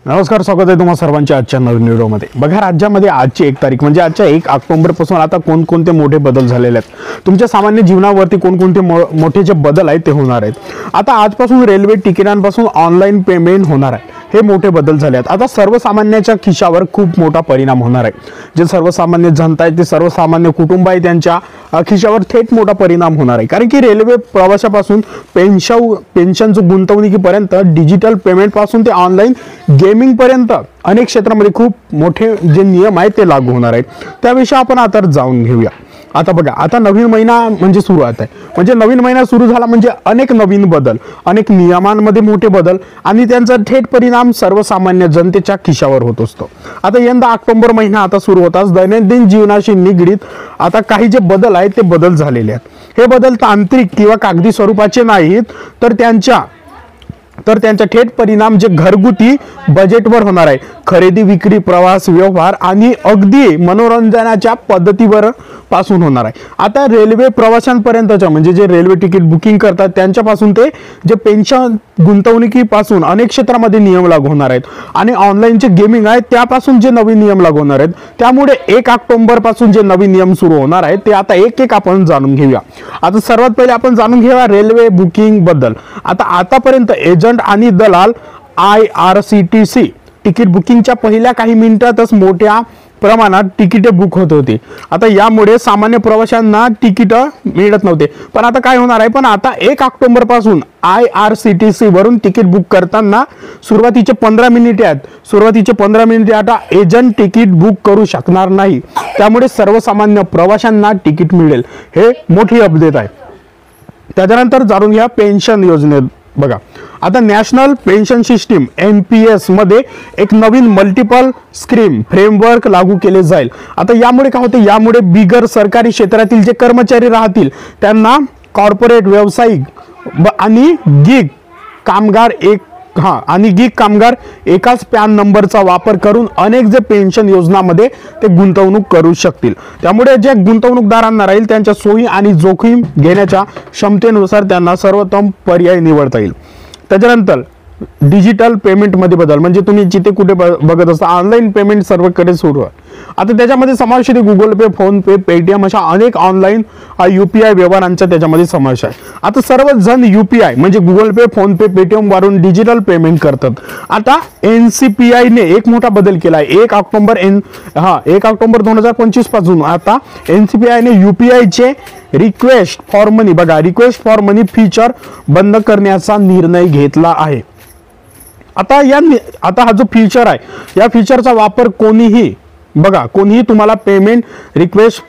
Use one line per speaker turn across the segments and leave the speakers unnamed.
नमस्कार, स्वागत आहे तुम्हा सर्वांच्या आजच्या नवीन व्हिडिओमध्ये। बघा, राज्यामध्ये आजची 1 तारीख म्हणजे आजच्या 1 ऑक्टोबर पासून आता कोणकोणते मोठे बदल झालेले आहेत, तुमच्या सामान्य जीवनावरती कोणकोणते मोठे जे बदल आहेत ते होणार आहेत। आता आजपासून रेल्वे तिकिटांपासून ऑनलाईन पेमेंट होणार आहे, हे मोठे बदल झाले आहेत। आता सर्वसामान्यांच्या खिशावर खूप मोठा परिणाम होणार आहे। जे सर्वसामान्य जनता आहे, ते सर्वसामान्य कुटुंब आहे, त्यांच्या खिशावर थेट मोठा परिणाम होणार आहे। कारण की रेल्वे प्रवासापासून पेन्शन गुंतवणुकीपर्यंत, डिजिटल पेमेंट पासून ते ऑनलाईन गेमिंग पर्यंत अनेक क्षेत्रामध्ये खूप मोठे जे नियम आहेत ते लागू होणार आहेत। त्याविषयी आपण आता जाणून घेऊया। आता बघा, आता नवीन महिना म्हणजे सुरुवात आहे, म्हणजे नवीन महिना सुरू झाला म्हणजे अनेक नवीन बदल, अनेक नियमांमध्ये मोठे बदल आणि त्यांचा थेट परिणाम सर्वसामान्य जनतेच्या खिशावर होत असतो। आता यंदा ऑक्टोबर महिना आता सुरू होताच दैनंदिन जीवनाशी निगडीत आता काही जे बदल आहेत ते बदल झालेले आहेत। हे बदल तांत्रिक किंवा कागदी स्वरूपाचे नाहीत, तर त्यांच्या थेट परिणाम जे घरगुती बजेटवर होणार आहे, खरेदी विक्री, प्रवास, व्यवहार आणि अगदी मनोरंजनाच्या पद्धतीवर पासून होणार आहे। आता रेल्वे प्रवाशांपर्यंतच्या म्हणजे जे रेल्वे तिकीट बुकिंग करतात त्यांच्यापासून ते जे पेन्शन गुंतवणुकीपासून अनेक क्षेत्रामध्ये नियम लागू होणार आहेत आणि ऑनलाईन जे गेमिंग आहे त्यापासून जे नवीन नियम लागू होणार आहेत। त्यामुळे 1 ऑक्टोबर पासून जे नवीन नियम सुरू होणार आहेत ते आता एक आपण जाणून घेऊया। आता सर्वात पहिले आपण जाणून घेऊया रेल्वे बुकिंग बद्दल। आतापर्यंत एजंट आणि दलाल IRCTC तिकीट बुकिंगच्या पहिल्या काही मिनिटातच मोठ्या प्रमाणात तिकिटे बुक होत होती। आता यामुळे सामान्य प्रवाशांना तिकीट मिळत नव्हते, पण आता काय होणार आहे, पण आता 1 ऑक्टोबर पासून IRCTC वरून तिकीट बुक करताना सुरुवातीचे 15 मिनिटे आता एजंट तिकीट बुक करू शकणार नाही। त्यामुळे सर्वसामान्य प्रवाशांना तिकीट मिळेल, हे मोठी अपडेट आहे। त्यानंतर जाणून घ्या पेन्शन योजनेत। बघा, आता नॅशनल पेन्शन सिस्टीम NPS मध्ये एक नवीन मल्टिपल स्कीम फ्रेमवर्क लागू केले जाईल। आता यामुळे काय होते, यामुळे बिगर सरकारी क्षेत्रातील जे कर्मचारी राहतील त्यांना कॉर्पोरेट, व्यावसायिक आणि गिग कामगार एकाच पॅन नंबरचा वापर करून अनेक जे पेन्शन योजनांमध्ये ते गुंतवणूक करू शकतील। त्यामुळे जे गुंतवणूकदारांना राहील त्यांच्या सोयी आणि जोखीम घेण्याच्या क्षमतेनुसार त्यांना सर्वोत्तम पर्याय निवडता येईल। त्यानंतर डिजिटल पेमेंट मध्ये बदल, म्हणजे तुम्ही जिथे कुठे बघत असता ऑनलाईन पेमेंट सर्वकडे सुरू आहे। आता त्याच्यामध्ये समावेश आहे गुगल पे, फोन पे, पेटीएम अशा अनेक ऑनलाईन UPI व्यवहारांचा त्याच्यामध्ये समावेश आहे। आता सर्वजण UPI म्हणजे गुगल पे, फोन पे, पेटीएम वरून डिजिटल पेमेंट करतात। आता NCPI ने एक मोठा बदल केला आहे। 1 ऑक्टोबर 2025 पासून आता NCPI ने UPI चे रिक्वेस्ट फॉर मनी फीचर बंद करण्याचा निर्णय घेतला आहे। आता हा जो फीचर आहे, या फीचरचा वापर कोणीही तुम्हाला पेमेंट रिक्वेस्ट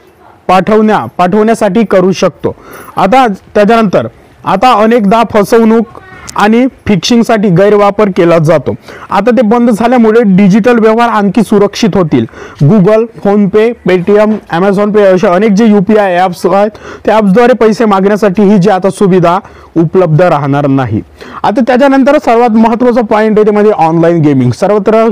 पाठवण्यासाठी करू शकतो। आता त्यानंतर आता अनेकदा फसवणूक आणि फिशिंगसाठी गैरवापर केला जातो। आता ते बंद झाल्यामुळे डिजिटल व्यवहार आणखी सुरक्षित होतील। गुगल, फोन पे, पेटीएम, Amazon पे अशा अनेक जे UPI ॲप्स आहेत त्या ॲप्सद्वारे पैसे मागण्यासाठी ही जी आता सुविधा उपलब्ध राहणार नाही। आता त्याच्यानंतर सर्वात महत्त्वाचा पॉईंट आहे त्यामध्ये ऑनलाईन गेमिंग। सर्वत्र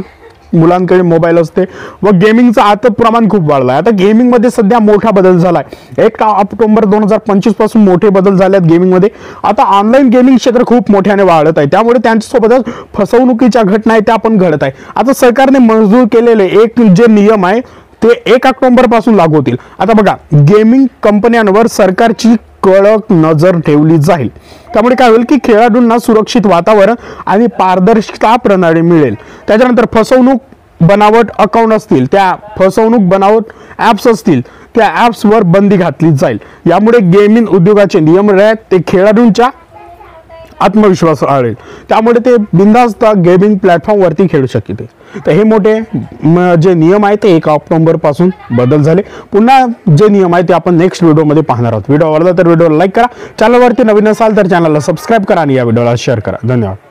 मुलांकडे मोबाईल असते व गेमिंगचं आता प्रमाण खूप वाढलं आहे। आता गेमिंग मध्ये सध्या मोठा बदल झाला आहे। 1 ऑक्टोबर 2025 पासून मोठे बदल झाले आहेत गेमिंग मध्ये। आता ऑनलाईन गेमिंग क्षेत्र खूप मोठ्याने वाढत आहे, त्यामुळे त्यांच्यासोबतच फसवणुकीच्या घटना आहेत त्या पण घडत आहे। आता सरकारने मंजूर केलेले एक जे नियम आहे ते 1 ऑक्टोबर पासून लागू होतील। आता बघा, गेमिंग कंपन्यांवर सरकारची कडक नजर ठेवली जाईल। त्यामुळे काय होईल की खेळाडूंना सुरक्षित वातावरण आणि पारदर्शकता प्रणाली मिळेल। त्याच्यानंतर फसवणूक बनावट अकाउंट असतील, त्या फसवणूक बनावट ॲप्स असतील त्या ॲप्सवर बंदी घातली जाईल। यामुळे गेमिंग उद्योगाचे नियम ते खेळाडूंच्या आत्मविश्वास वाढेल, त्यामुळे ते बिनधास्त गेमिंग प्लॅटफॉर्म वरती खेळू शकते। तर हे मोठे जे नियम आहेत ते 1 ऑक्टोबर पासून बदल झाले। पुन्हा जे नियम आहेत ते आपण नेक्स्ट व्हिडिओमध्ये पाहणार आहोत। व्हिडिओ आवडला तर व्हिडिओला लाईक करा, चॅनलवरती नवीन असाल तर चॅनलला सबस्क्राईब करा आणि या व्हिडिओला शेअर करा। धन्यवाद।